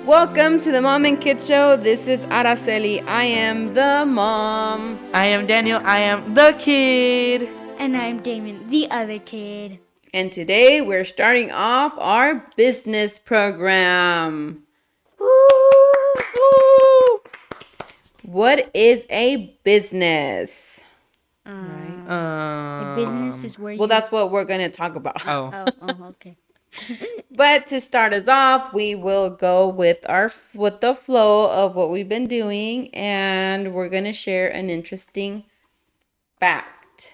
Welcome to the Mom and Kid Show. This is Araceli. I am the mom. I am Daniel. I am the kid. And I'm Damon, the other kid. And today we're starting off our business program. Woo! What is a business? A business is where Well, that's what we're going to talk about. Oh. Okay. But to start us off, we will go with the flow of what we've been doing, and we're going to share an interesting fact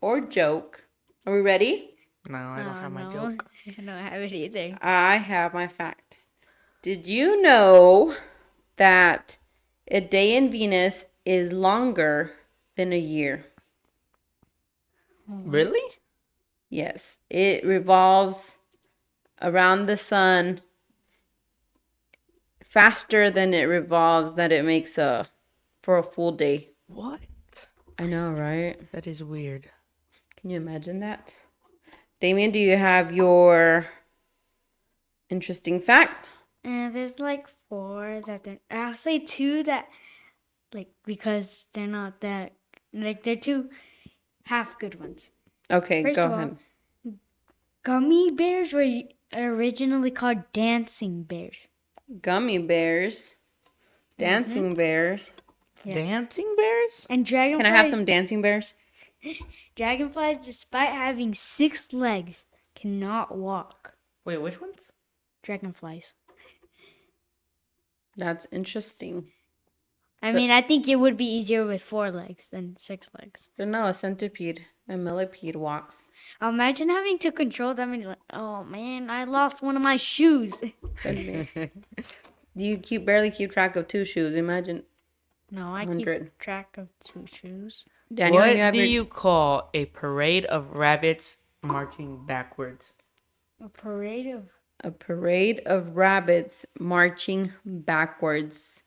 or joke. Are we ready? No, I don't have my joke. I don't have it either. I have my fact. Did you know that a day in Venus is longer than a year? Really? Yes, it revolves around the sun faster than it revolves that it makes for a full day. What? I know, right? That is weird. Can you imagine that? Damien, do you have your interesting fact? There's like 4 that I'll say 2 that, because they're not that, they're 2 half good ones. Okay, First go of all, ahead. Gummy bears were originally called dancing bears. Gummy bears. Dancing bears. Yeah. Dancing bears? And dragonflies. Can I have some dancing bears? Dragonflies, despite having 6 legs, cannot walk. Wait, which ones? Dragonflies. That's interesting. I mean, I think it would be easier with 4 legs than 6 legs. But no, a centipede, a millipede walks. Imagine having to control them and you're like, oh man, I lost one of my shoes. You barely keep track of 2 shoes. Imagine. No, I 100. keep track of 2 shoes. Daniel, What you have do your... you call a parade of rabbits marching backwards? A parade of A parade of rabbits marching backwards.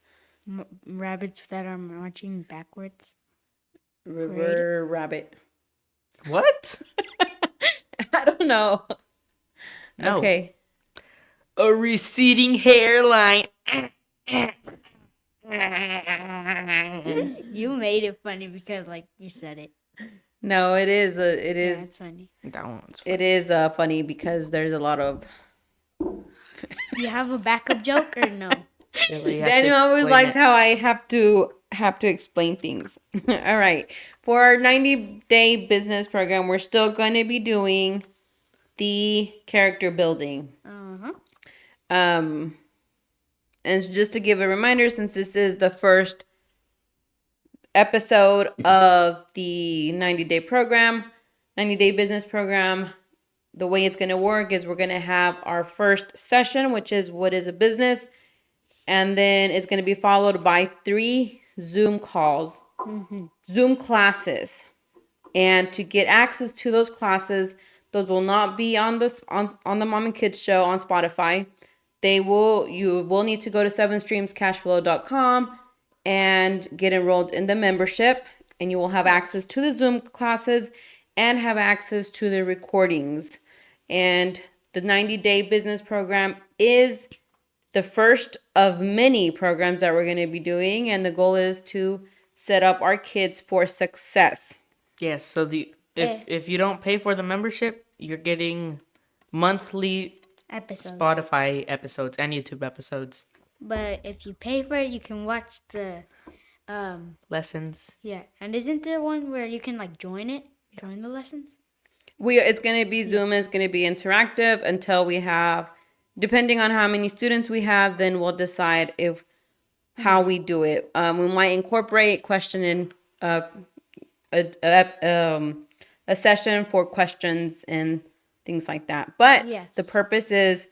rabbits that are marching backwards. River rabbit. What? I don't know. No. Okay. A receding hairline. You made it funny because, you said it. No, it is. Yeah, it's funny. That one's funny. It is funny because there's a lot of. You have a backup joke or no? Daniel always likes how I have to explain things. All right. For our 90-day business program, we're still going to be doing the character building. Uh-huh. And just to give a reminder, since this is the first episode of the 90-day program, 90-day business program, the way it's going to work is we're going to have our first session, which is what is a business. And then it's going to be followed by 3 Zoom calls, Zoom classes. And to get access to those classes, those will not be on the Mom and Kids Show on Spotify. You will need to go to 7streamscashflow.com and get enrolled in the membership. And you will have access to the Zoom classes and have access to the recordings. And the 90-day business program is the first of many programs that we're going to be doing, and the goal is to set up our kids for success. Yes, so if you don't pay for the membership, you're getting monthly Episode. Spotify episodes and YouTube episodes. But if you pay for it, you can watch the Lessons. yeah. And isn't there one where you can join it? Join the lessons? It's going to be Zoom. It's going to be interactive until we have, depending on how many students we have, then we'll decide how we do it. We might incorporate question in a session for questions and things like that. But Yes. the purpose is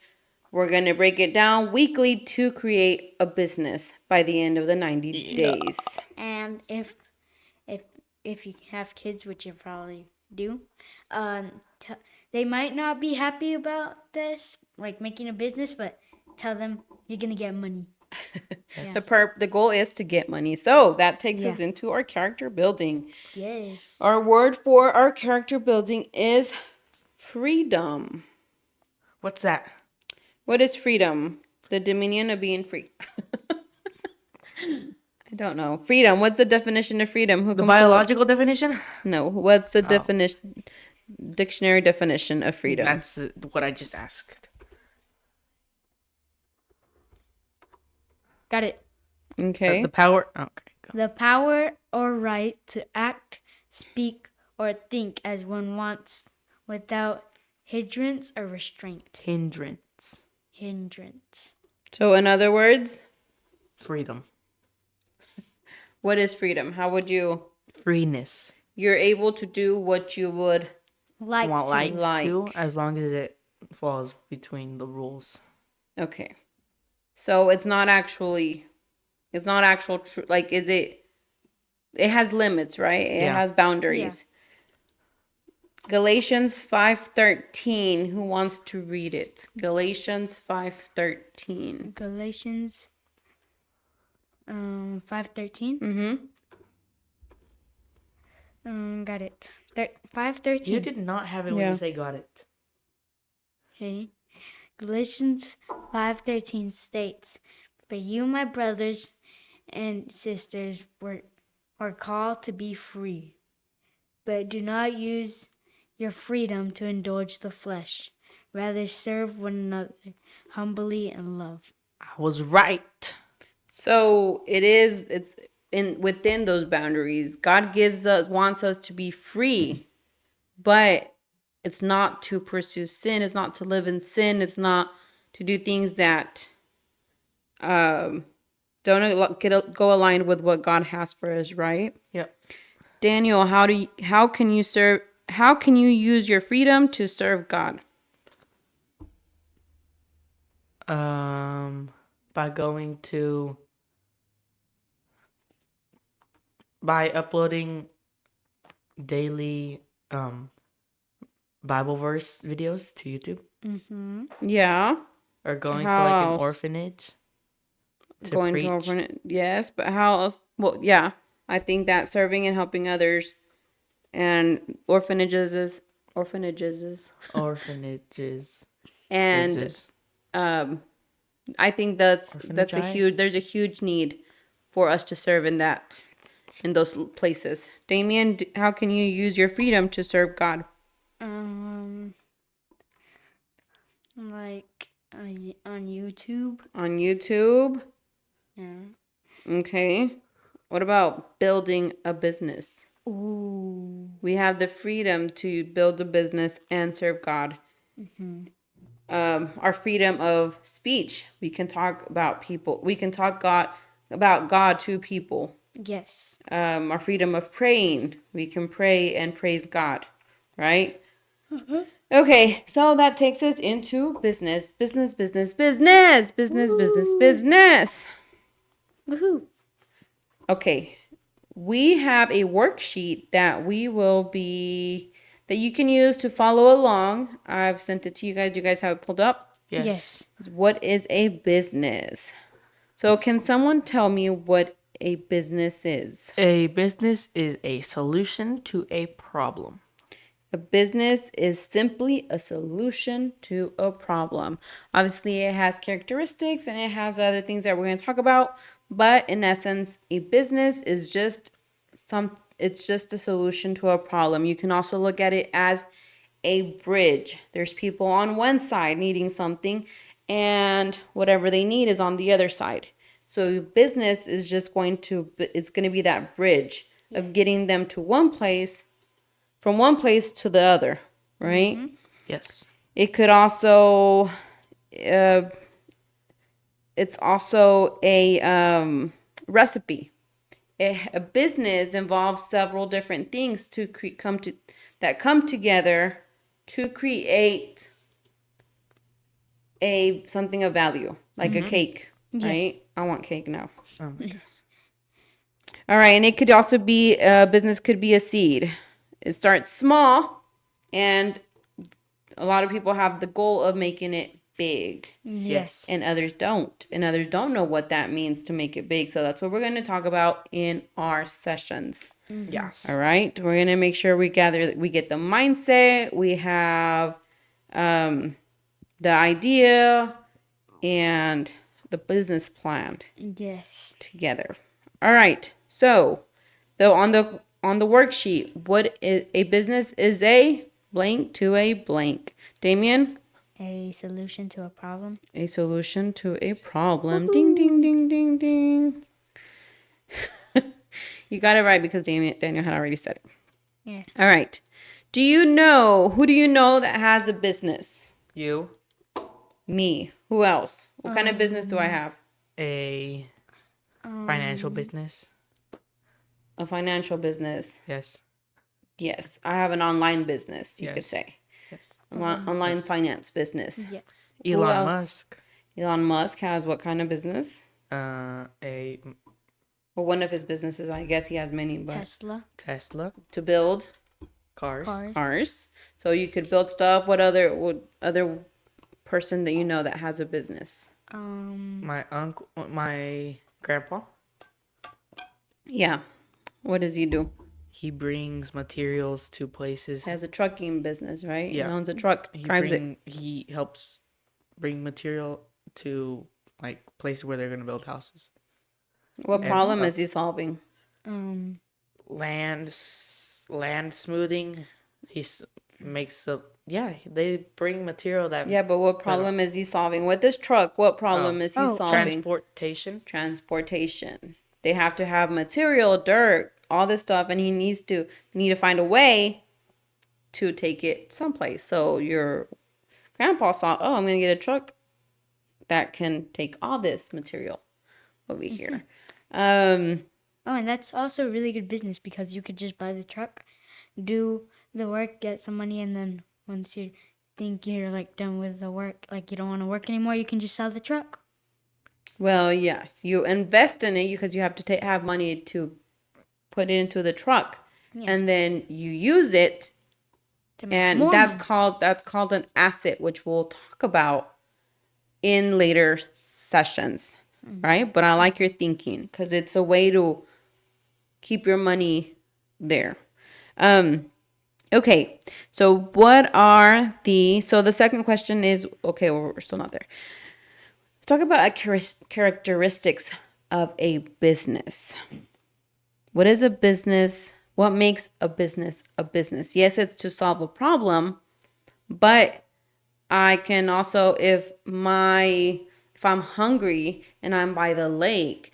we're going to break it down weekly to create a business by the end of the 90 days. And if you have kids, which you probably do, they might not be happy about this, making a business, but tell them you're gonna get money. Yes. The goal is to get money. So that takes us into our character building. Yes. Our word for our character building is freedom. What's that? What is freedom? The dominion of being free. I don't know. Freedom. What's the definition of freedom? Who The can pull up? biological definition? No. What's the Oh. definition? Dictionary definition of freedom. That's what I just asked. Got it. Okay. The power. Okay. Go. The power or right to act, speak, or think as one wants without hindrance or restraint. Hindrance. Hindrance. So, in other words, Freedom. what is freedom? How would you? Freeness. You're able to do what you would. Like Want to. like to, as long as it falls between the rules. Okay. So it's not actually. It's not actual. Like, is it? It has limits, right? It Yeah. has boundaries. Galatians 5:13. Who wants to read it? Galatians 5:13. Galatians 5:13. Mm-hmm. Got it. 5:13. You did not have it when Yeah. you say got it. Okay. Galatians 5:13 states, "For you, my brothers and sisters, are called to be free, but do not use your freedom to indulge the flesh. Rather, serve one another humbly in love." I was right. So it's in within those boundaries. God wants us to be free, but it's not to pursue sin. It's not to live in sin. It's not to do things that don't go aligned with what God has for us, right? Yep. Daniel, how can you use your freedom to serve God? By going to by uploading daily Bible verse videos to YouTube, Mm-hmm. Yeah. or going How to like else? an orphanage to Going preach. to orphanage, yes, but how else? Well, yeah, I think that serving and helping others and orphanages, Orphanages. and Is I think that's a Orphanage. there's a huge need for us to serve in those places. Damien, how can you use your freedom to serve God? Like on YouTube. On YouTube? Yeah. Okay. What about building a business? Ooh. We have the freedom to build a business and serve God. Our freedom of speech. We can talk about people. We can talk about God to people. Yes. Our freedom of praying. We can pray and praise God, right? Okay, so that takes us into business. Woohoo. Okay, we have a worksheet that you can use to follow along. I've sent it to you guys. Do you guys have it pulled up? yes. What is a business? So can someone tell me what a business is? A business is a solution to a problem. A business is simply a solution to a problem. Obviously, it has characteristics and it has other things that we're going to talk about, but in essence, a business is just a solution to a problem. You can also look at it as a bridge. There's people on one side needing something and whatever they need is on the other side. So business is just going to be that bridge of getting them to one place, from one place to the other, right? Yes. It could also, it's also a recipe. A business involves several different things that come together to create something of value, like a cake, right? I want cake now. Oh my gosh. All right, and it could also be business could be a seed. It starts small, and a lot of people have the goal of making it big, Yes. and others don't. And others don't know what that means to make it big. So that's what we're going to talk about in our sessions. Yes. All right, we're going to make sure we get the mindset, we have the idea, and the business plan Yes. together. All right. So, though on the worksheet, what is a business is a blank to a blank. Damien, A solution to a problem. a solution to a problem. Ding ding ding ding ding. You got it right because Daniel had already said it. Yes. All right. Do you know that has a business? You, Me. Who else? What kind of business do I have? a financial business. A financial business. Yes. Yes. I have an online business, you could Yes. say. Yes. Online finance business. Yes. Who Elon else? Musk. Elon Musk has what kind of business? A Well, one of his businesses, I guess he has many, but Tesla. to build Cars. cars. So you could build stuff. What other person that you know that has a business? My uncle. My grandpa. Yeah. What does he do? He brings materials to places. He has a trucking business, right? Yeah. He owns a truck, drives it. He helps bring material to like places where they're gonna build houses. What And problem stuff. is he solving? Land smoothing. Makes the they bring material that Yeah, but what problem is he solving? With this truck, what problem is he solving? transportation. Transportation. They have to have material, dirt, all this stuff, and he need to find a way to take it someplace. So your grandpa saw, oh, I'm gonna get a truck that can take all this material over here. Oh, and that's also a really good business because you could just buy the truck, do the work, get some money, and then once you think you're like done with the work, like you don't want to work anymore, you can just sell the truck. Well, yes, you invest in it because you have to have money to put it into the truck, and then you use it, To make and more that's money. called an asset, which we'll talk about in later sessions, right? But I like your thinking because it's a way to keep your money there. Okay, so so the second question is, okay, well, we're still not there. Let's talk about characteristics of a business. What is a business? What makes a business a business? Yes, it's to solve a problem, but I can also, if I'm hungry and I'm by the lake,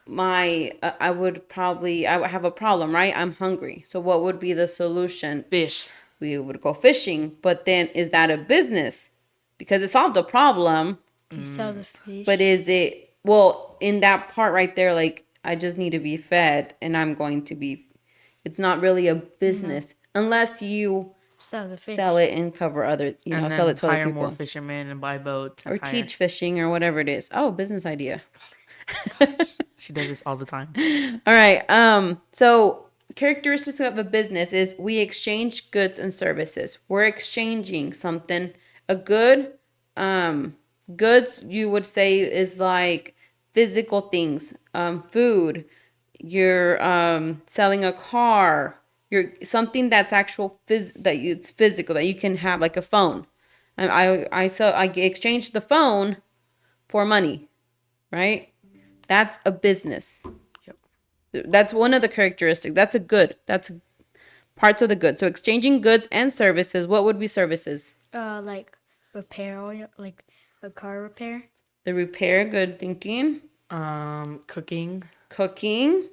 I would have a problem, right? I'm hungry. So what would be the solution? Fish. We would go fishing, but then is that a business? Because it solved a problem, You sell the fish. but is it, well, in that part right there, like I just need to be fed and it's not really a business unless you sell the fish. sell it and cover other, And sell then it to other hire people. more fishermen and buy boats. And Or teach fishing or whatever it is. Oh, business idea. She does this all the time. All right. So characteristics of a business is we exchange goods and services. We're exchanging something. A good, goods you would say is like physical things, food. You're selling a car. You're something that's it's physical that you can have, like a phone. I exchange the phone for money, right? That's a business. Yep. That's one of the characteristics. That's a good. That's parts of the good. So exchanging goods and services. What would be services? Like repair oil, like a car repair. The repair, good thinking. Cooking. Cooking,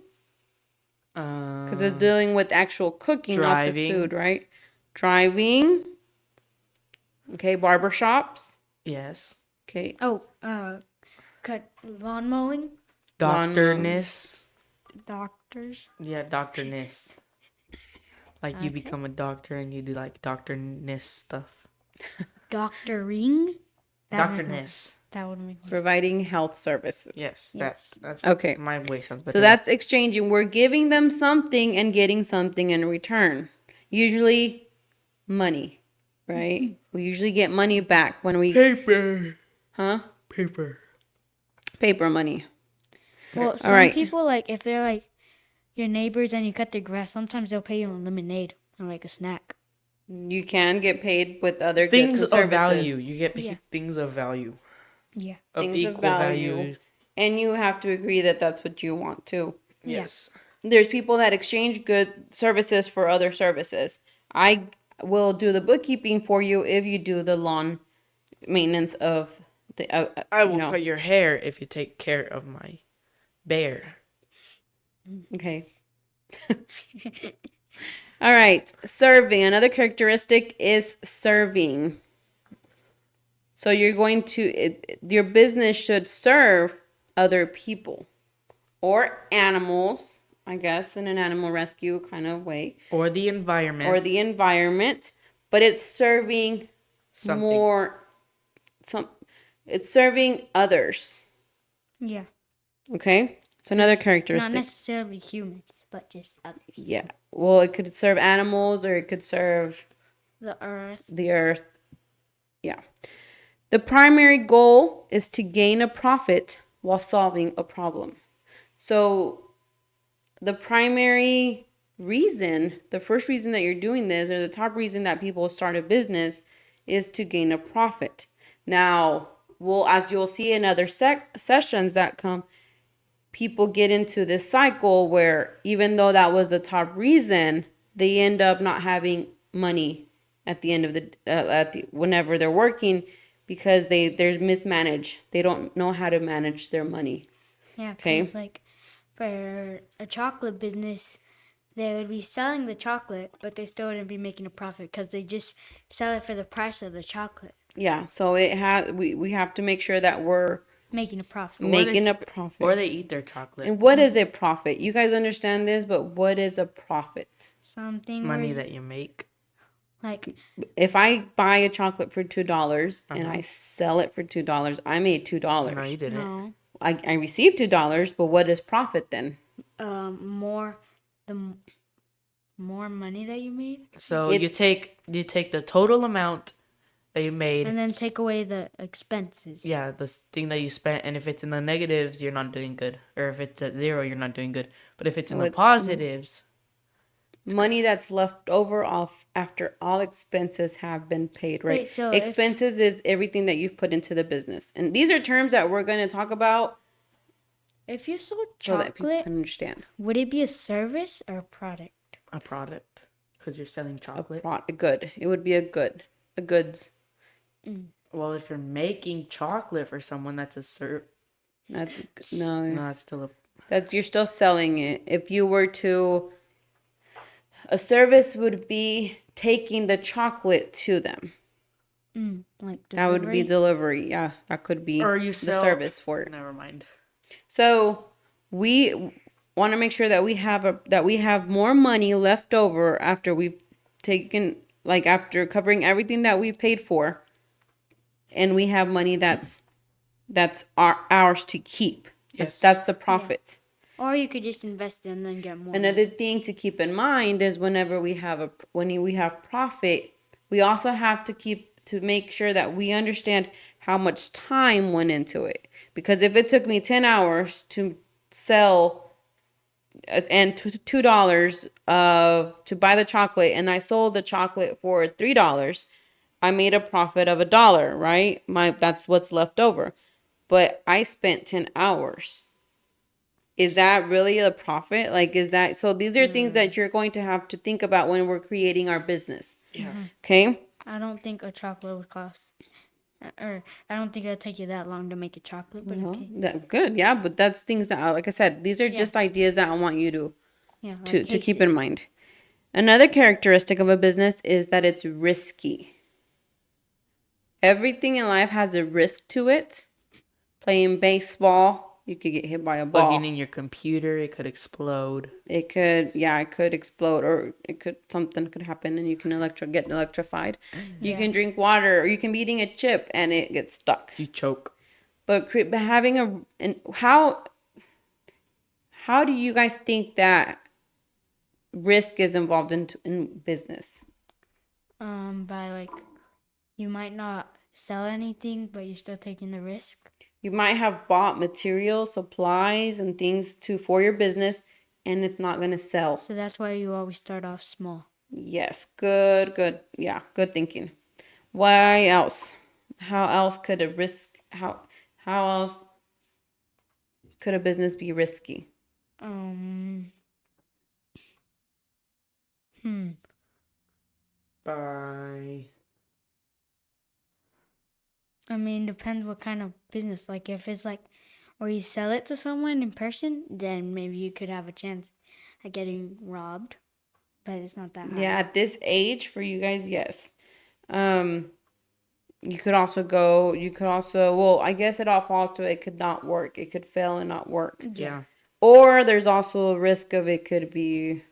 because it's dealing with actual cooking, Driving. not the food, right? Driving. Okay, barber shops. Yes. Okay. Oh, cut lawn mowing. Doctorness. Doctors. Yeah, doctorness. Like you become a doctor and you do like doctorness stuff. Doctoring. Doctorness. That would make Providing health services. Yes, Yes. that's Okay. my way sounds better. So that's exchanging. We're giving them something and getting something in return. Usually money, right? We usually get money back when we paper. Huh? Paper. Paper money. Well, some right. people, like, if they're like your neighbors and you cut their grass, sometimes they'll pay you in lemonade or like a snack. You can get paid with other Things goods of and services. value. You get Yeah. things of value. Yeah. of things of equal value. value. And you have to agree that that's what you want too. Yeah. Yes. There's people that exchange good services for other services. I will do the bookkeeping for you if you do the lawn maintenance of the I will cut your hair if you take care of my bear. okay. All right, serving. Another characteristic is serving. So you're going to your business should serve other people or animals, I guess, in an animal rescue kind of way, Or the environment. or the environment, but it's serving something. more it's serving others. Yeah. Okay? It's another Not characteristic. necessarily humans, but just others. Yeah. Well, it could serve animals or it could serve The earth. the earth. Yeah. The primary goal is to gain a profit while solving a problem. So the primary reason, the first reason that you're doing this, or the top reason that people start a business, is to gain a profit. Now, well, as you'll see in other sessions that come, people get into this cycle where even though that was the top reason, they end up not having money at the end of whenever they're working, because they're mismanaged. They don't know how to manage their money. Yeah. Okay. Because like for a chocolate business, they would be selling the chocolate, but they still wouldn't be making a profit because they just sell it for the price of the chocolate, Yeah, so we have to make sure that we're making a profit. making a profit. Or they eat their chocolate. And what is a profit? You guys understand this, but what is a profit? Something Money where, that you make. like, If I buy a chocolate for $2 and I sell it for $2, I made $2. No, you didn't. no, I received $2, but what is profit then? more more money that you made, So you take the total amount that you made. and then take away the expenses. Yeah, the thing that you spent, and if it's in the negatives, you're not doing good. Or if it's at zero, you're not doing good. But if it's in the it's- positives, Money that's left over off after all expenses have been paid, right? Wait, so Expenses is everything that you've put into the business. And these are terms that we're going to talk about If you sold so that people chocolate, can understand. would it be a service or a product? a product, because you're selling chocolate. A good. It would be a goods. Well, if you're making chocolate for someone, that's a That's no, that's still a. That's you're still selling it. If you were to, a service would be taking the chocolate to them. Like That would be delivery? delivery. Yeah, that could be Or you the sell service for it. Never mind. So we want to make sure that we have more money left over after we've taken, like, after covering everything that we've paid for, and we have money that's ours to keep. Yes. That's the profit. Or you could just invest it and then get more. Another thing to keep in mind is whenever we have profit, we also have to make sure that we understand how much time went into it. Because if it took me 10 hours to sell and $2 to buy the chocolate, and I sold the chocolate for $3, I made a profit of $1, right? That's what's left over. But I spent 10 hours. Is that really a profit? Like, is that, so these are things that you're going to have to think about when we're creating our business. Yeah. Okay? I don't think a chocolate would cost, or I don't think it'll take you that long to make a chocolate. But okay, Good. Yeah, but that's things that, like I said, these are just ideas that I want you to yeah, to keep in mind. Another characteristic of a business is that it's risky. Everything in life has a risk to it. Playing baseball, you could get hit by a ball. Plugging in your computer, it could explode. It could explode, or something could happen and you can get electrified. You can drink water, or you can be eating a chip and it gets stuck. You choke. But having how do you guys think that risk is involved in business? by like, you might not sell anything, but you're still taking the risk. You might have bought materials, supplies, and things for your business, and it's not going to sell. So that's why you always start off small. Yes, good. Yeah, good thinking. Why else? How else could a risk? How else could a business be risky? Hmm. By I mean, depends what kind of business. Like, if it's like where you sell it to someone in person, then maybe you could have a chance at getting robbed, but it's not that high. Yeah, at this age for you guys, yes. Um, you could also, well, I guess it all falls to it could not work. It could fail and not work. yeah. Or there's also a risk of it could be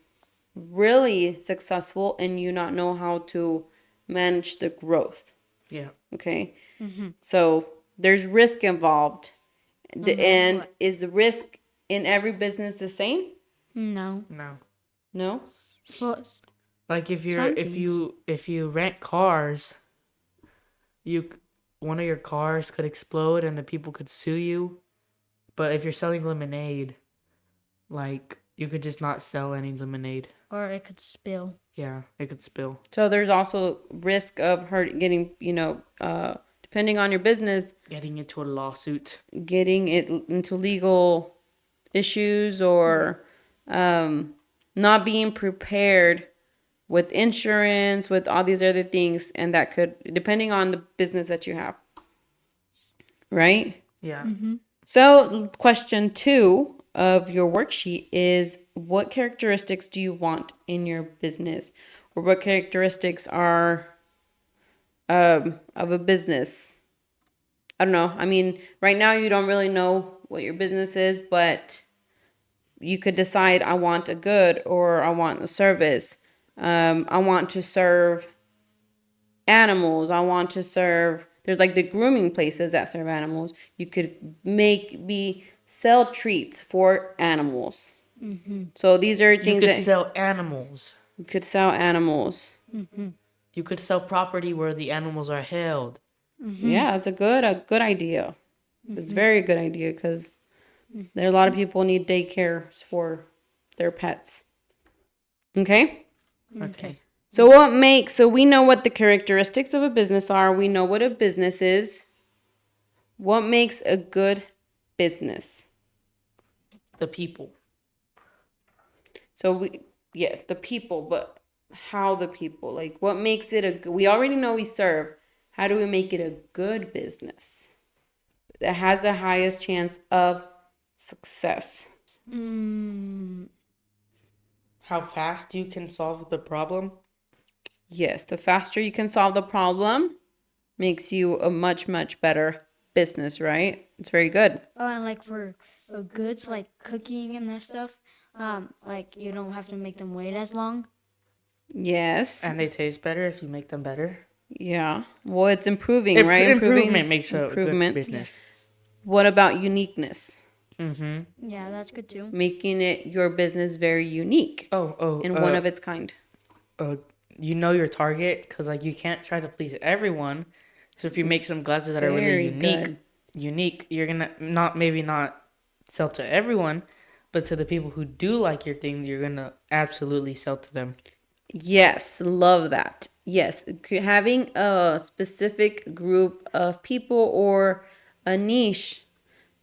really successful and you not know how to manage the growth. Yeah. Okay. So there's risk involved. And what. is the risk in every business the same? No. No. No. Well, Like if Some you rent cars, you one of your cars could explode and the people could sue you. But if you're selling lemonade, like you could just not sell any lemonade. or it could spill. Yeah, it could spill. So there's also risk of getting, depending on your business, Getting into a lawsuit. getting it into legal issues or not being prepared with insurance, with all these other things, and that could, depending on the business that you have, right? Yeah. So, question 2 of your worksheet is what characteristics do you want in your business? Or what characteristics are of a business? I don't know. I mean, right now you don't really know what your business is, but you could decide I want a good or I want a service. I want to serve animals. I want to serve. There's like the grooming places that serve animals. You could sell treats for animals. So these are You things could that sell animals. you could sell animals. You could sell property where the animals are held. Yeah, it's a good idea. It's a very good idea because there are a lot of people need daycare for their pets. Okay. Okay. So we know what the characteristics of a business are. We know what a business is. What makes a good business? The people. So yes, the people, but how the people? Like what makes it we already know we serve. How do we make it a good business that has the highest chance of success? How fast you can solve the problem. Yes, the faster you can solve the problem makes you a much, much better business, right? It's very good. Oh, and like for goods like cooking and that stuff, like you don't have to make them wait as long. Yes. And they taste better if you make them better. Yeah. Well, it's improving, right? Improvement makes a good business. What about uniqueness? Mm-hmm. Yeah, that's good too. Making it your business very unique and one of its kind. You know your target because like you can't try to please everyone. So if you make some glasses that are really Very unique, you're gonna not sell to everyone, but to the people who do like your thing, you're gonna absolutely sell to them. Yes, love that. Yes, having a specific group of people or a niche,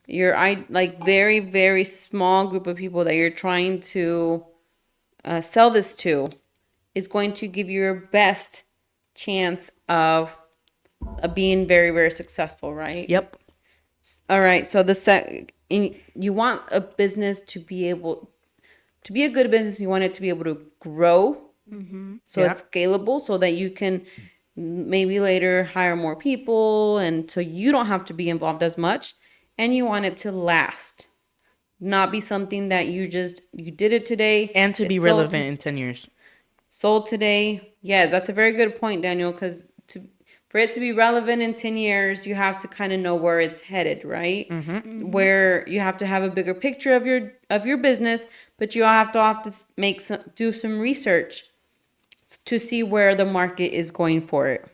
like very, very small group of people that you're trying to sell this to is going to give you your best chance of being very, very successful, right? Yep. All right. So you want a business to be able to be a good business. You want it to be able to grow, so Yep. it's scalable, so that you can maybe later hire more people, and so you don't have to be involved as much. And you want it to last, not be something that you did it today And to it's be sold relevant in 10 years. sold today. Yes, that's a very good point, Daniel, because for it to be relevant in 10 years, you have to kind of know where it's headed, right? Where you have to have a bigger picture of your business, but you have to do some research to see where the market is going for it.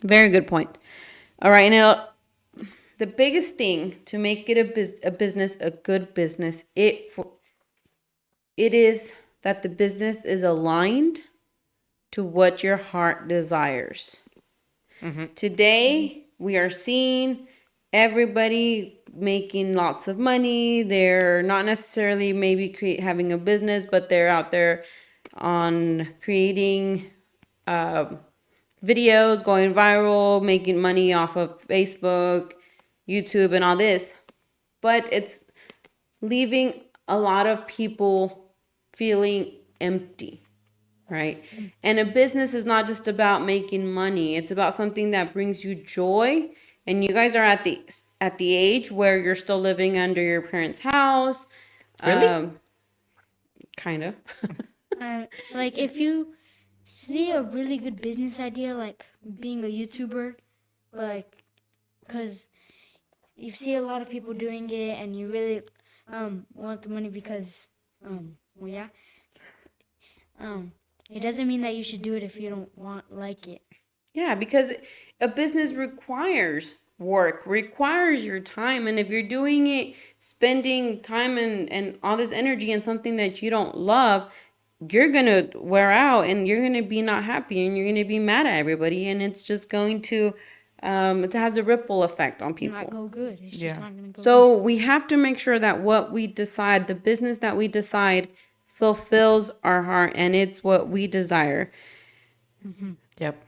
Very good point. All right, now the biggest thing to make it a business, a good business, it is that the business is aligned to what your heart desires. Today, we are seeing everybody making lots of money. They're not necessarily maybe having a business, but they're out there on creating videos, going viral, making money off of Facebook, YouTube, and all this. But it's leaving a lot of people feeling empty, right? And a business is not just about making money. It's about something that brings you joy. And you guys are at the age where you're still living under your parents' house. Really? Kind of. Like if you see a really good business idea, like being a YouTuber, like, cause you see a lot of people doing it, and you really want the money because well, yeah, it doesn't mean that you should do it if you don't like it. Yeah, because a business requires work, requires your time. And if you're doing it, spending time and all this energy in something that you don't love, you're going to wear out and you're going to be not happy and you're going to be mad at everybody. And it's just going to, it has a ripple effect on people. Not go good. It's Yeah. just not gonna go. So we have to make sure that what we decide, the business that we decide, fulfills our heart and it's what we desire. Yep.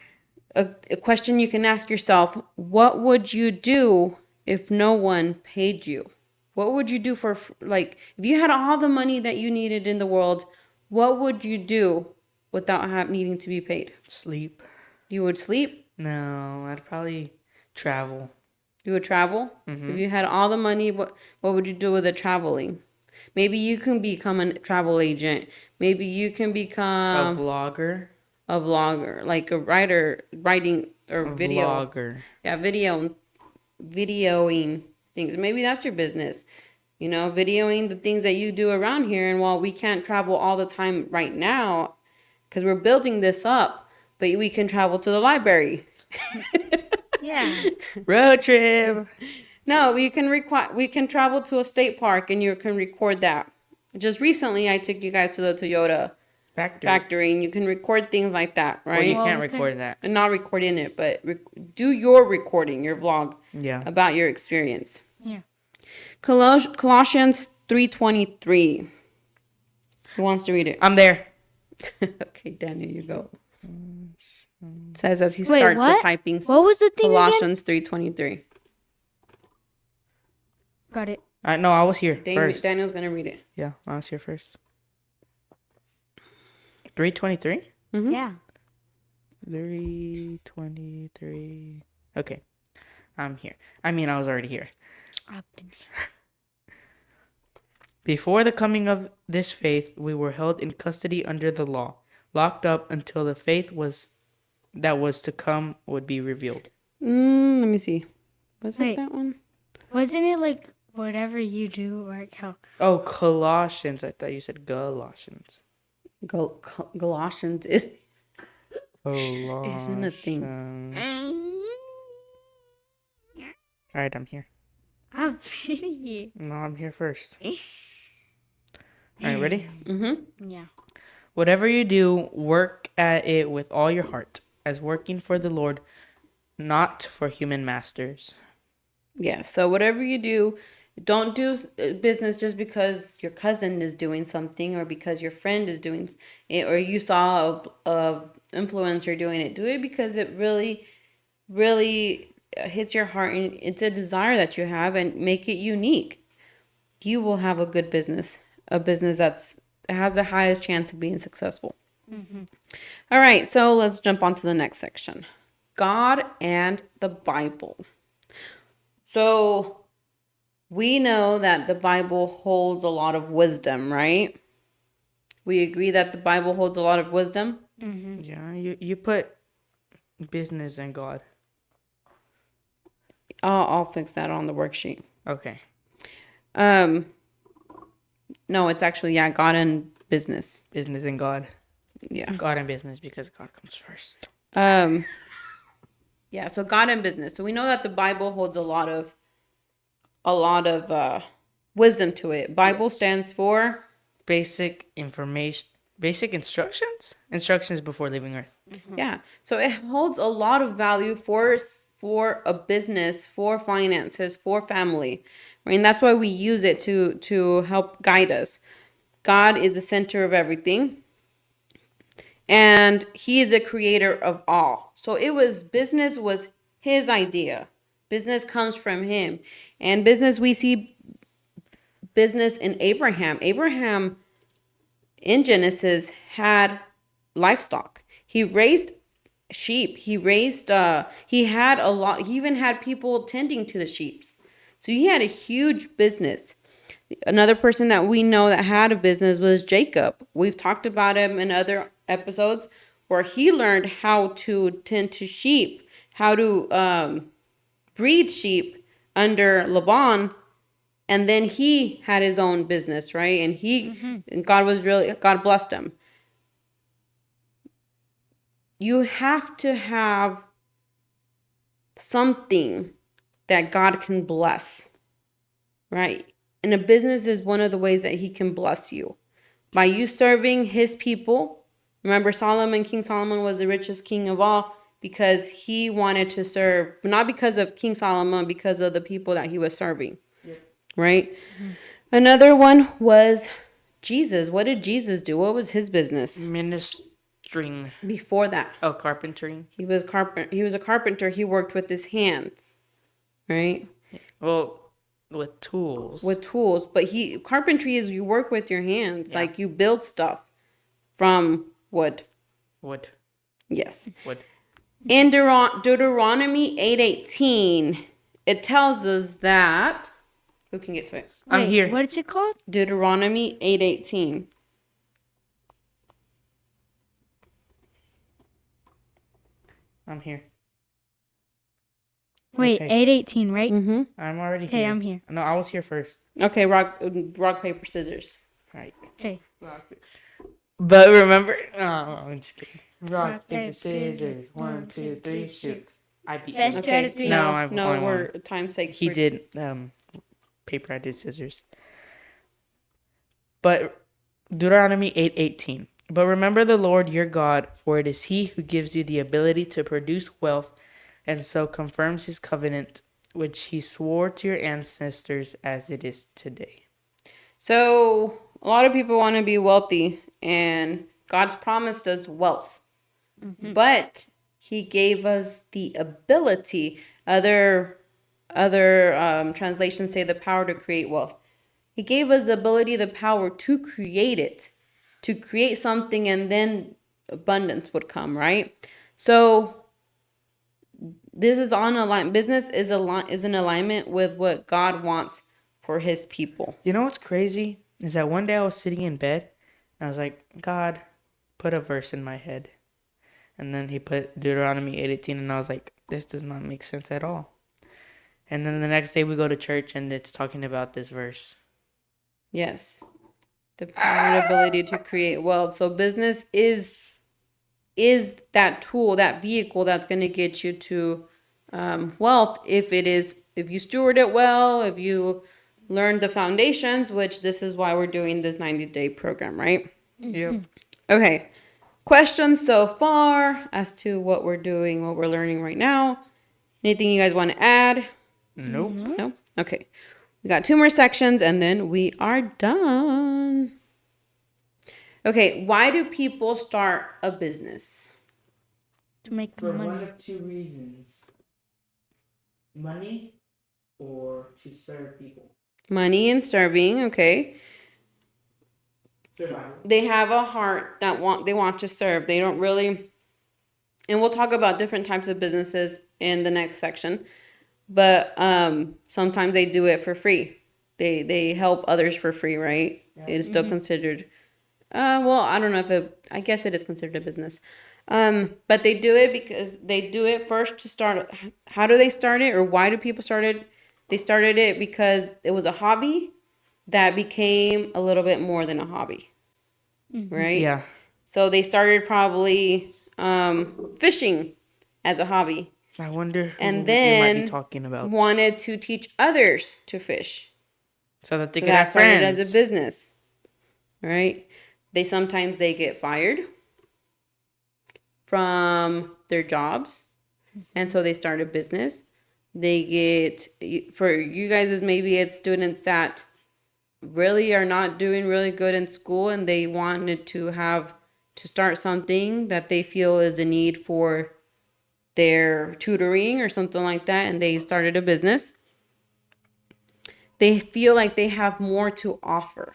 A question you can ask yourself: what would you do if no one paid you? What would you do for, like, if you had all the money that you needed in the world, what would you do without needing to be paid? Sleep. You would sleep? No, I'd probably travel. You would travel? If you had all the money, what would you do with the traveling? Maybe you can become a travel agent. Maybe you can A become vlogger. a vlogger, like a writer, writing or A video. vlogger. Yeah, videoing things. Maybe that's your business. You know, videoing the things that you do around here. And while we can't travel all the time right now, because we're building this up, but we can travel to the library. Yeah. Road trip. No, we can travel to a state park and you can record that. Just recently, I took you guys to the Toyota factory and you can record things like that, Well, you right? can't okay. record that. And not record in it, but do your recording, your vlog Yeah. about your experience. Yeah. Colossians 3:23. Who wants to read it? I'm there. Okay, Daniel, you go. It says as he Wait, starts what? the typing. What was the thing again? Colossians 3:23. Got it. No, I was here first. Daniel's gonna read it. Yeah, I was here first. 3:23. Mhm. Yeah. 3:23. Okay, I'm here. I mean, I was already here. Up in here. Before the coming of this faith, we were held in custody under the law, locked up until the faith that was to come would be revealed. Let me see. Was it Wait. that one? Wasn't it like whatever you do, like how? Oh, Colossians. I thought you said Galatians. Galatians is Colossians. isn't a thing. All right, I'm here. I'm pretty. No, I'm here first. All right, ready? Mm-hmm. Yeah. Whatever you do, work at it with all your heart, as working for the Lord, not for human masters. Yeah. So whatever you do, don't do business just because your cousin is doing something or because your friend is doing it or you saw a influencer doing it. Do it because it really, really hits your heart and it's a desire that you have, and make it unique. You will have a good business, a business that has the highest chance of being successful. All right, so let's jump on to the next section. God and the Bible. So we know that the Bible holds a lot of wisdom, right? We agree that the Bible holds a lot of wisdom. Yeah, you put business and God. I'll fix that on the worksheet. Okay. No, it's actually, yeah, God and business. Business and God. Yeah. God and business because God comes first. Yeah, so God and business. So we know that the Bible holds a lot of wisdom to it. Bible stands for Basic information. Basic instructions? Instructions before leaving Earth. yeah. So it holds a lot of value for a business, for finances, for family. I mean, that's why we use it to help guide us. God is the center of everything, and he is the creator of all. So business was his idea. Business comes from him. And business, we see business in Abraham. Abraham in Genesis had livestock. He raised sheep. He had a lot, he even had people tending to the sheep. So he had a huge business. Another person that we know that had a business was Jacob. We've talked about him in other episodes where he learned how to tend to sheep, how to breed sheep under Laban, and then he had his own business, right? And God blessed him. You have to have something that God can bless, right? And a business is one of the ways that he can bless you. By you serving his people. Remember, King Solomon was the richest king of all because he wanted to serve, not because of King Solomon, because of the people that he was serving, right? Mm-hmm. Another one was Jesus. What did Jesus do? What was his business? Ministering. Before that. Oh, carpentering. He was a carpenter. He worked with his hands, right? Well, with tools. But carpentry is you work with your hands. Yeah. Like you build stuff from wood. Yes. Wood. In Deuteronomy 8:18, it tells us that, who can get to it? I'm here. What is it called? Deuteronomy 8:18. I'm here. Wait, okay. 8:18, right? Mm-hmm. I'm already here. Okay, I'm here. No, I was here first. Okay, rock, paper, scissors. Right. Okay. But remember, I'm just kidding. Rock, paper, scissors. 1, 2, 3, shoot. I beat Best 2 out of 3. No, we're time's sake. He did paper, I did scissors. But Deuteronomy 8:18. But remember the Lord your God, for it is he who gives you the ability to produce wealth, and so confirms his covenant, which he swore to your ancestors as it is today. So a lot of people want to be wealthy, and God's promised us wealth. Mm-hmm. But he gave us the ability. Other translations say the power to create wealth. He gave us the ability, the power to create it, to create something, and then abundance would come, right? So this is on alignment. Business is in alignment with what God wants for his people. You know what's crazy is that one day I was sitting in bed and I was like, God, put a verse in my head. And then he put Deuteronomy 8:18 and I was like, this does not make sense at all. And then the next day we go to church and it's talking about this verse. Yes. The power and ability to create wealth. So business is that tool, that vehicle that's going to get you to wealth if you steward it well, if you learn the foundations, which this is why we're doing this 90-day program, right? Yep. Okay. Questions so far as to what we're doing, what we're learning right now? Anything you guys want to add? Nope. No? Okay. We got 2 more sections and then we are done. Okay, why do people start a business? To make For money. one of 2 reasons. Money or to serve people. Money and serving, okay. Survival. They have a heart they want to serve. They don't really, and we'll talk about different types of businesses in the next section. But sometimes they do it for free. They help others for free, right? Yeah. It is still considered. Well, I don't know I guess it is considered a business. But they do it because they do it first to start. How do they start it, or why do people start it? They started it because it was a hobby that became a little bit more than a hobby, right? Yeah. So they started probably fishing as a hobby. I wonder who and then you might be talking about. Wanted to teach others to fish. So that they could have friends. Started as a business, right? Sometimes they get fired from their jobs. and so they start a business. They get, for you guys, as maybe it's students that really are not doing really good in school and they wanted to start something that they feel is a need for their tutoring or something like that, and they started a business. They feel like they have more to offer.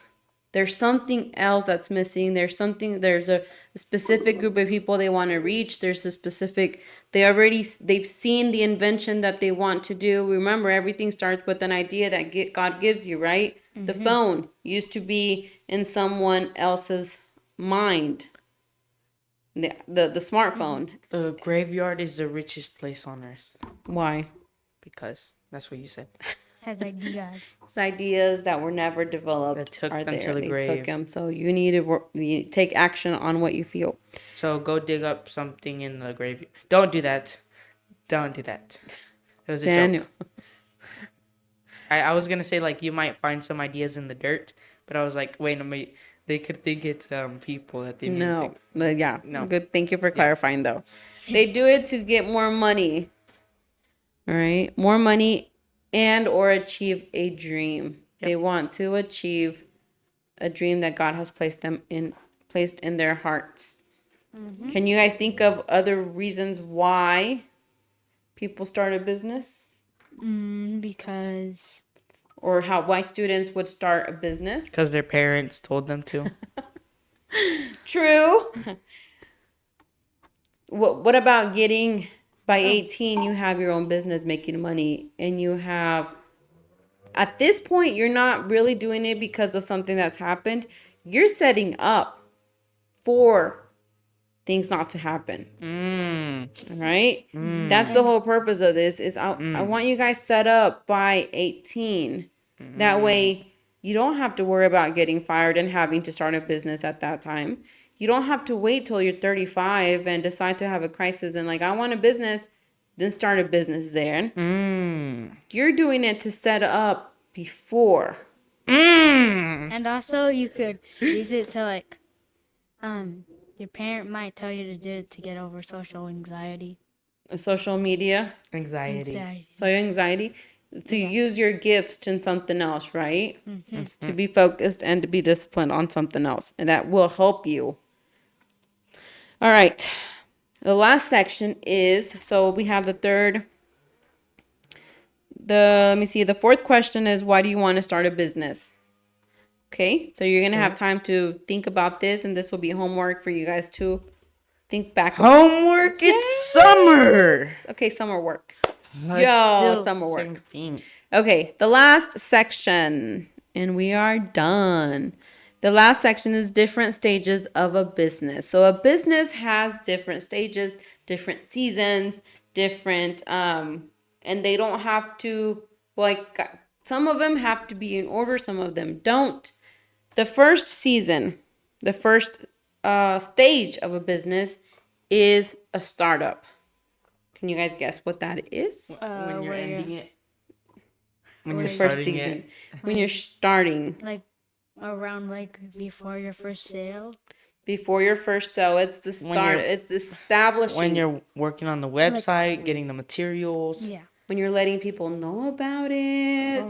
There's something else that's missing. There's a specific group of people they want to reach. There's a specific, they've seen the invention that they want to do. Remember, everything starts with an idea that God gives you, right? The phone used to be in someone else's mind. The smartphone. The graveyard is the richest place on earth Why? because that's what you said. Has ideas. It's ideas that were never developed That took are them to there. the They grave. took them. So you need to take action on what you feel. So go dig up something in the graveyard. Don't do that. Don't do that. It was a Daniel. joke. I was gonna say like you might find some ideas in the dirt, but I was like, wait a minute. They could think it's people that they need to No, think. but yeah, No. good. Thank you for clarifying, though. They do it to get more money. All right, more money, and or achieve a dream. They want to achieve a dream that God has placed in their hearts. Can you guys think of other reasons why people start a business, Because or why students would start a business? Because their parents told them to. True. What about getting by 18 you have your own business making money, and you have, at this point, you're not really doing it because of something that's happened. You're setting up for things not to happen. Right? That's the whole purpose of this is I want you guys set up by 18. That way you don't have to worry about getting fired and having to start a business at that time. You don't have to wait till you're 35 and decide to have a crisis and like, I want a business, then start a business then. You're doing it to set up before. and also you could use it to like your parent might tell you to do it to get over social anxiety. Social media. Anxiety. So your anxiety, to use your gifts in something else, right? To be focused and to be disciplined on something else. And that will help you. All right. The last section is, so we have let me see, the fourth question is, why do you want to start a business? Okay. So you're going to have time to think about this, and this will be homework for you guys to think back. Homework. It's summer. Okay, summer work. It's Yo, still summer the work. same thing. Okay, the last section, and we are done. The last section is different stages of a business. So a business has different stages, different seasons, different, and they don't have to, like, some of them have to be in order, some of them don't. The first season, the first stage of a business is a startup. Can you guys guess what that is? When you're where ending it. When where you're you- First starting season. it. When you're starting. like around like before your first sale. Before your first sale, it's the When start. you're- It's the establishing. When you're working on the website, getting the materials. Yeah. when you're letting people know about it.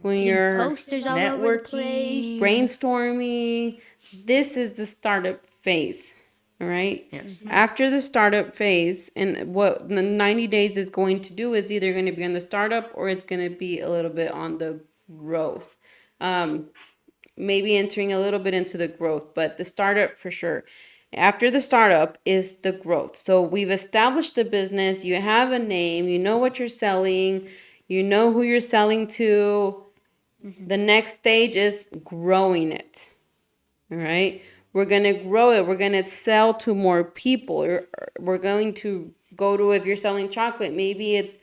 When Getting you're posters all over the place. Networking. brainstorming. This is the startup phase. All right. Yes. After the startup phase, and what the 90 days is going to do is either going to be on the startup or it's going to be a little bit on the growth. Maybe entering a little bit into the growth, but the startup for sure. After the startup is the growth. So we've established the business. You have a name. You know what you're selling. You know who you're selling to. The next stage is growing it. All right. We're going to grow it. We're going to sell to more people. We're going to go to, if you're selling chocolate, maybe it's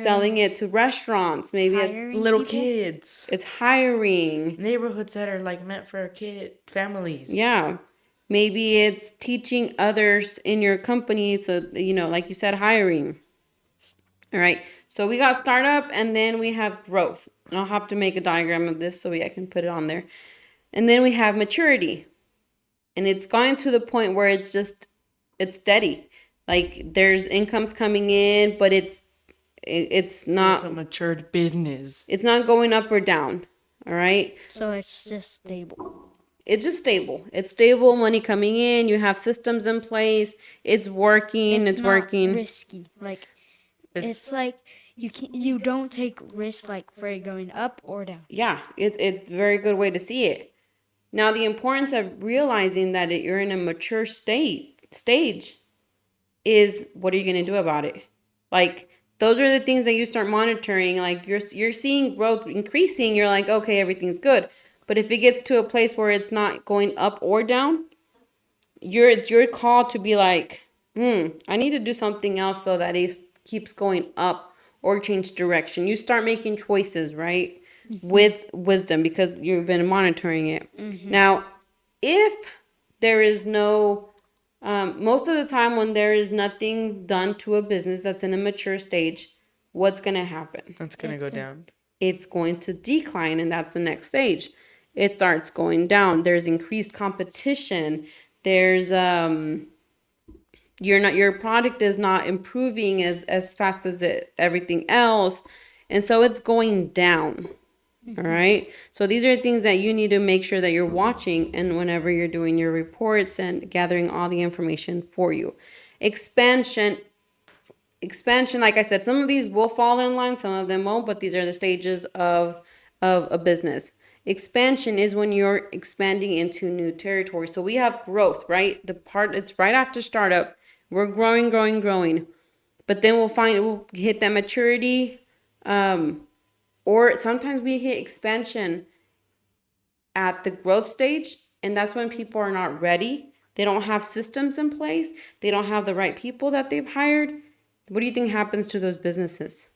selling it to restaurants. Maybe it's Hiring Little people. kids. it's hiring. Neighborhoods that are like meant for families. Yeah. Maybe it's teaching others in your company. So, like you said, hiring. All right. So we got startup and then we have growth. I'll have to make a diagram of this so I can put it on there. And then we have maturity. And it's gone to the point where it's steady. Like there's incomes coming in, but it's It's a not matured business. it's not going up or down. All right. So it's just stable. It's just stable. It's stable, money coming in, you have systems in place, it's working, it's Not working. risky. Like it's It's like you don't take risks like for it going up or down. Yeah, it's a very good way to see it. Now, the importance of realizing that you're in a mature stage is what are you going to do about it? Like those are the things that you start monitoring. Like you're seeing growth increasing, you're like, okay, everything's good. But if it gets to a place where it's not going up or down, it's your call to be like, I need to do something else so that it keeps going up or change direction. You start making choices, right? With wisdom because you've been monitoring it. Now, if there is no, most of the time when there is nothing done to a business that's in a mature stage, what's going to happen? That's gonna go down. It's going to decline, and that's the next stage. It starts going down. There's increased competition. There's your product is not improving as fast as everything else, and so it's going down. All right. So these are things that you need to make sure that you're watching and whenever you're doing your reports and gathering all the information for you. Expansion, like I said, some of these will fall in line, some of them won't, but these are the stages of a business. Expansion is when you're expanding into new territory. So we have growth, right? The part it's right after startup. We're growing. But then we'll hit that maturity. Or sometimes we hit expansion at the growth stage, and that's when people are not ready. They don't have systems in place. They don't have the right people that they've hired. What do you think happens to those businesses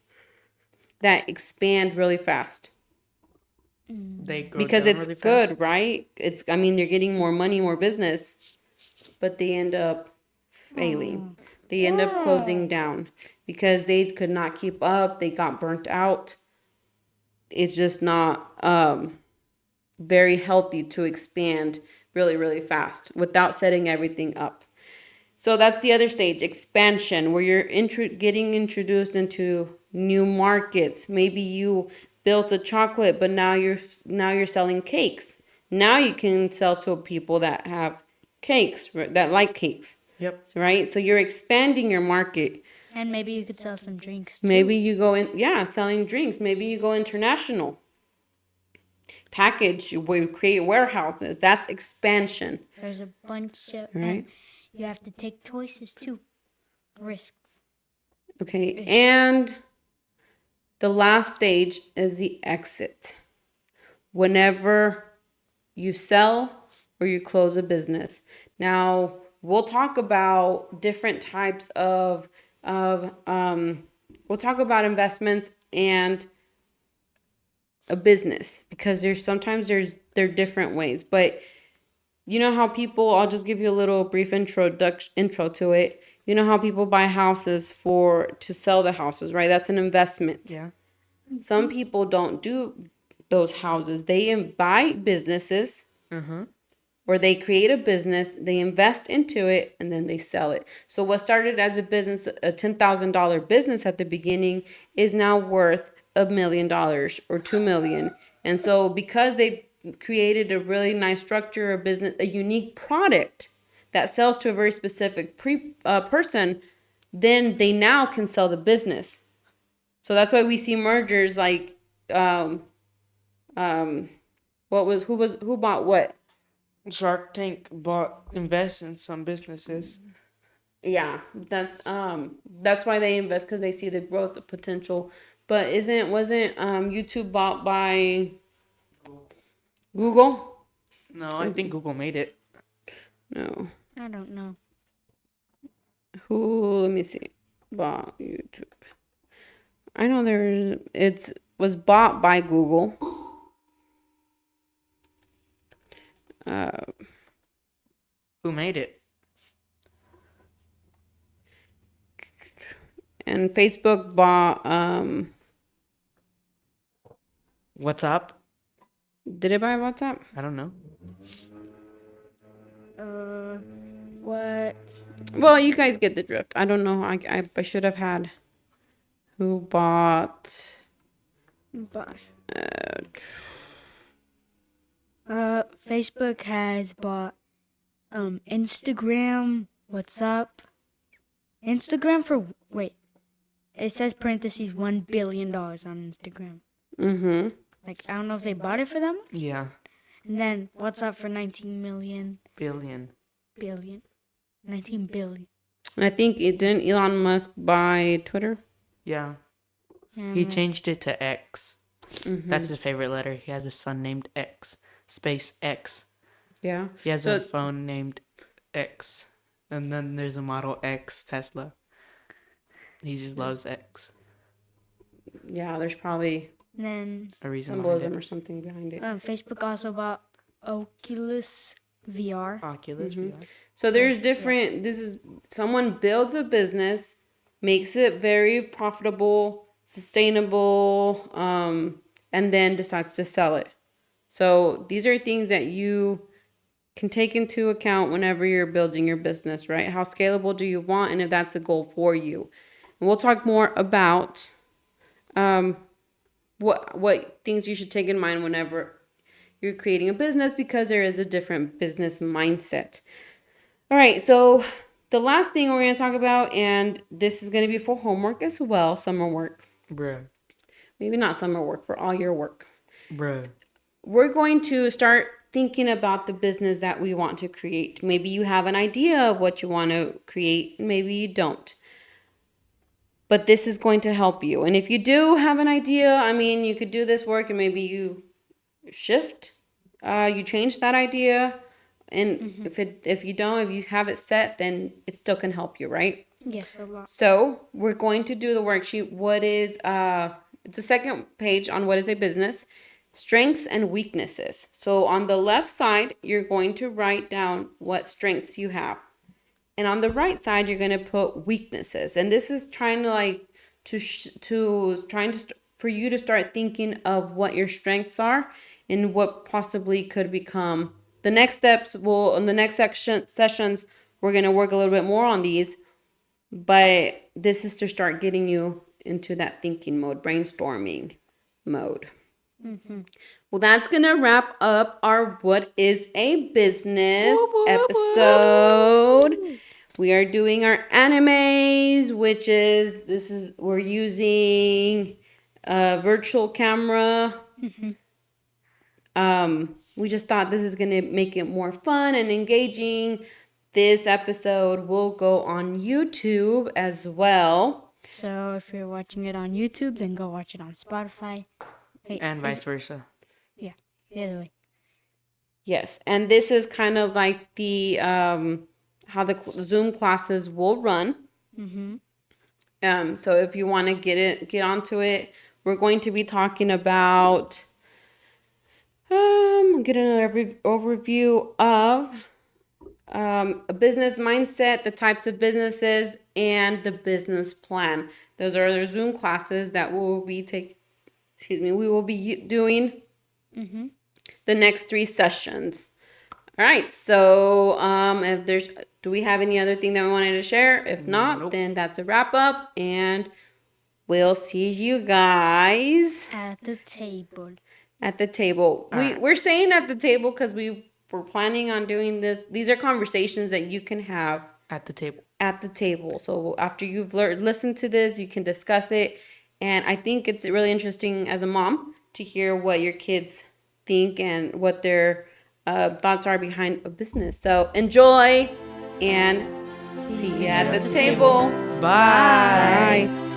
that expand really fast? They go Because down it's really fast. good, right? I mean, they're getting more money, more business, but they end up failing. They end up closing down because they could not keep up. They got burnt out. It's just not very healthy to expand really, really fast without setting everything up. So that's the other stage, expansion, where you're getting introduced into new markets. Maybe you built a chocolate, but now you're selling cakes. Now you can sell to people that have cakes, that like cakes, Yep. right? So you're expanding your market. And maybe you could sell some drinks too. Maybe you go in, yeah, selling drinks. Maybe you go international. Package, we create warehouses. That's expansion. There's a bunch of Right. you have to take choices too. Risks. Okay, and the last stage is the exit. Whenever you sell or you close a business. Now, we'll talk about different types of we'll talk about investments and a business because there are different ways. But you know how people, I'll just give you a little brief intro to it. You know how people buy houses to sell the houses, right? That's an investment. Yeah. Some people don't do those houses. They buy businesses or they create a business, they invest into it, and then they sell it. So what started as a business, a $10,000 business at the beginning, is now worth $1 million or $2 million. And so because they've created a really nice structure, a business, a unique product that sells to a very specific person, then they now can sell the business. So that's why we see mergers like, who bought what? Shark Tank invests in some businesses. Yeah, that's why they invest because they see the growth potential. But wasn't YouTube bought by Google? No, I think Google made it. No. I don't know. Let me see. Bought YouTube. I know it was bought by Google. Who made it? And Facebook bought WhatsApp? did it buy WhatsApp? I don't know. What? Well, you guys get the drift. I don't know. I should have had who bought. But Facebook has bought Instagram, WhatsApp, Instagram for wait. It says parentheses $1 billion on Instagram. Mm-hmm. Like I don't know if they bought it for them. Yeah. And then WhatsApp for 19 million Billion. billion. 19 billion. And I think it didn't Elon Musk buy Twitter. Yeah. Yeah, He changed it to X. Mm-hmm. That's his favorite letter. He has a son named X. Space X. Yeah. He has So- a phone named X. And then there's a Model X Tesla. He just loves X. Yeah. There's probably And then A reason symbolism behind or something behind it. Facebook also bought Oculus VR. it. Oculus VR. So there's different. This is someone builds a business, makes it very profitable, sustainable, and then decides to sell it. So these are things that you can take into account whenever you're building your business, right? How scalable do you want, and if that's a goal for you. And we'll talk more about what things you should take in mind whenever you're creating a business, because there is a different business mindset. All right, so the last thing we're going to talk about, and this is going to be for homework as well, summer work. Bruh. Maybe not summer work, for all your work. Bruh. We're going to start thinking about the business that we want to create. Maybe you have an idea of what you want to create, maybe you don't. But this is going to help you. And if you do have an idea, I mean, you could do this work and maybe you shift, you change that idea. And if you don't, if you have it set, then it still can help you, right? Yes, a lot. So we're going to do the worksheet. What is it's the second page on what is a business, strengths and weaknesses. So on the left side, you're going to write down what strengths you have, and on the right side, you're going to put weaknesses. And this is trying to like for you to start thinking of what your strengths are and what possibly could become the next steps. Will in the next sessions, we're going to work a little bit more on these. But this is to start getting you into that thinking mode, brainstorming mode. Well, that's going to wrap up our What is a Business episode. We are doing our animes, which is, we're using a virtual camera. We just thought this is going to make it more fun and engaging. This episode will go on YouTube as well. So if you're watching it on YouTube, then go watch it on Spotify. Wait, And vice versa. Yeah, the other way. Yes, and this is kind of like the how the Zoom classes will run. So if you want to get onto it, we're going to be talking about get another overview of a business mindset, the types of businesses, and the business plan. Those are the Zoom classes that we will be doing the next 3 sessions. All right. So do we have any other thing that we wanted to share? If not, then that's a wrap up, and we'll see you guys At the table. at the table. We're saying at the table because we're planning on doing this. These are conversations that you can have At the table. at the table. So after you've listened to this, you can discuss it. And I think it's really interesting as a mom to hear what your kids think and what their thoughts are behind a business. So enjoy and see you at the table. Bye. Bye.